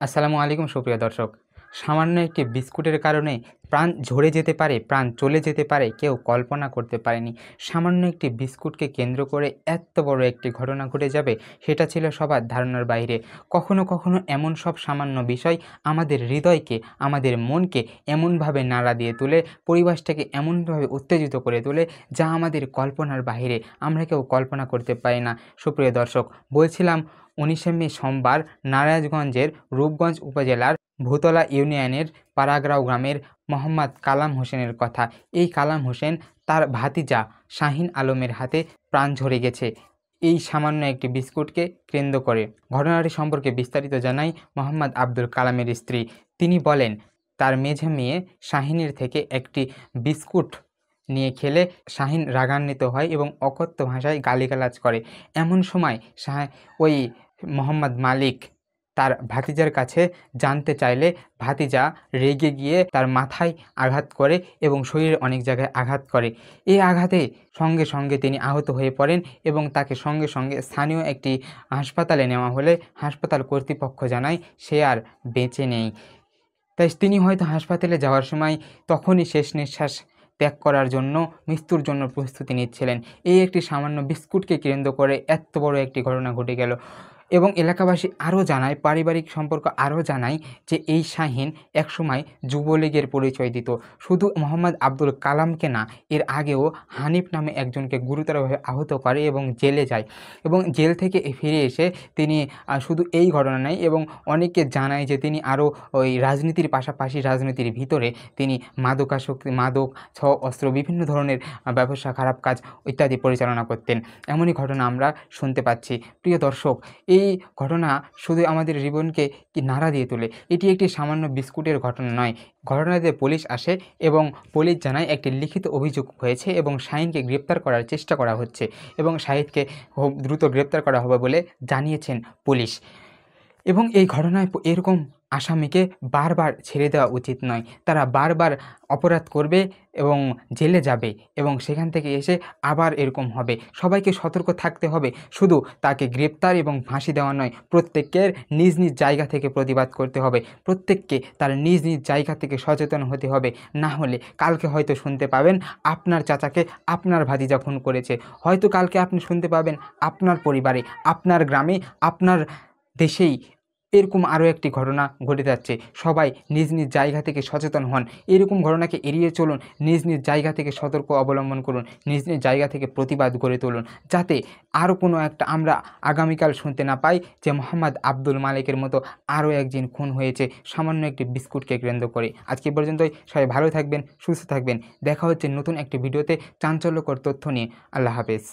আসসালামু আলাইকুম সুপ্রিয় দর্শক। সামান্য একটি বিস্কুটের কারণে প্রাণ ঝরে যেতে পারে, প্রাণ চলে যেতে পারে, কেউ কল্পনা করতে পারেনি। সামান্য একটি বিস্কুটকে কেন্দ্র করে এত বড় একটি ঘটনা ঘটে যাবে, সেটা ছিল সবার ধারণার বাইরে। কখনো কখনো এমন সব সামান্য বিষয় আমাদের হৃদয়কে, আমাদের মনকে এমনভাবে নাড়া দিয়ে তোলে, পরিবেশটাকে এমনভাবে উত্তেজিত করে তোলে, যা আমাদের কল্পনার বাইরে, আমরা কেউ কল্পনা করতে পারি না। সুপ্রিয় দর্শক, বলছিলাম 19শে মে সোমবার নারায়ণগঞ্জের রূপগঞ্জ উপজেলার ভূতলা ইউনিয়নের পাড়াগ্রাও গ্রামের মোহাম্মদ কালাম হোসেনের কথা। এই কালাম হোসেন তার ভাতিজা শাহিন আলমের হাতে প্রাণ ঝরে গেছে এই সামান্য একটি বিস্কুটকে কেন্দ্র করে। ঘটনাটি সম্পর্কে বিস্তারিত জানাই মোহাম্মদ আব্দুল কালামের স্ত্রী। তিনি বলেন, তার মেঝে মেয়ে শাহিনের থেকে একটি বিস্কুট নিয়ে খেলে শাহিন রাগান্বিত হয় এবং অকথ্য ভাষায় গালিগালাজ করে। এমন সময় ওই মোহাম্মদ মালিক তার ভাতিজার কাছে জানতে চাইলে ভাতিজা রেগে গিয়ে তার মাথায় আঘাত করে এবং শরীরের অনেক জায়গায় আঘাত করে। এই আঘাতে সঙ্গে সঙ্গে তিনি আহত হয়ে পড়েন এবং তাকে সঙ্গে সঙ্গে স্থানীয় একটি হাসপাতালে নেওয়া হলে হাসপাতাল কর্তৃপক্ষ জানায় সে আর বেঁচে নেই। তাই তিনি হয়তো হাসপাতালে যাওয়ার সময় তখনই শেষ নিঃশ্বাস ত্যাগ করার জন্য, মৃত্যুর জন্য প্রস্তুতি নিচ্ছিলেন। এই একটি সামান্য বিস্কুটকে কেন্দ্র করে এত বড় একটি ঘটনা ঘটে গেল এবং এলাকাবাসী আরও জানায়, পারিবারিক সম্পর্ক আরও জানায় যে এই শাহিন একসময় যুবলীগের পরিচয় দিত। শুধু মোহাম্মদ আব্দুল কালামকে না, এর আগেও হানিফ নামে একজনকে গুরুতরভাবে আহত করে এবং জেলে যায় এবং জেল থেকে ফিরে এসে তিনি শুধু এই ঘটনা নয় এবং অনেককে জানায় যে তিনি আরও ওই রাজনীতির পাশাপাশি রাজনীতির ভিতরে তিনি মাদক অস্ত্র বিভিন্ন ধরনের ব্যবসা, খারাপ কাজ ইত্যাদি পরিচালনা করতেন। এমনই ঘটনা আমরা শুনতে পাচ্ছি। প্রিয় দর্শক, এই ঘটনা শুধু আমাদের জীবনকে নাড়া দিয়ে তোলে। এটি একটি সামান্য বিস্কুটের ঘটনা নয়। ঘটনাতে পুলিশ আসে এবং পুলিশ জানায় একটি লিখিত অভিযোগ হয়েছে এবং শাহিনকে গ্রেপ্তার করার চেষ্টা করা হচ্ছে এবং শাহিদকে খুব দ্রুত গ্রেপ্তার করা হবে বলে জানিয়েছেন পুলিশ। এবং এই ঘটনায় এরকম আসামিকে বারবার ছেড়ে দেওয়া উচিত নয়। তারা বারবার অপরাধ করবে এবং জেলে যাবে এবং সেখান থেকে এসে আবার এরকম হবে। সবাইকে সতর্ক থাকতে হবে। শুধু তাকে গ্রেপ্তার এবং ফাঁসি দেওয়া নয়, প্রত্যেকের নিজ নিজ জায়গা থেকে প্রতিবাদ করতে হবে। প্রত্যেককে তার নিজ নিজ জায়গা থেকে সচেতন হতে হবে। না হলে কালকে হয়তো শুনতে পাবেন আপনার চাচাকে আপনার ভাতিজা খুন করেছে। হয়তো কালকে আপনি শুনতে পাবেন আপনার পরিবারে, আপনার গ্রামে, আপনার দেশেই এরকম আরও একটি ঘটনা ঘটে যাচ্ছে। সবাই নিজ নিজ জায়গা থেকে সচেতন হন। এরকম ঘটনাকে এড়িয়ে চলুন। নিজ নিজ জায়গা থেকে সতর্ক অবলম্বন করুন। নিজ নিজ জায়গা থেকে প্রতিবাদ গড়ে তুলুন, যাতে আরও কোনো একটা আমরা আগামীকাল শুনতে না পাই যে মোহাম্মদ আব্দুল মালিকের মতো আরও একজন খুন হয়েছে সামান্য একটি বিস্কুটকে কেন্দ্র করে। আজকে পর্যন্তই। সবাই ভালো থাকবেন, সুস্থ থাকবেন। দেখা হচ্ছে নতুন একটি ভিডিওতে চাঞ্চল্যকর তথ্য নিয়ে। আল্লাহ হাফেজ।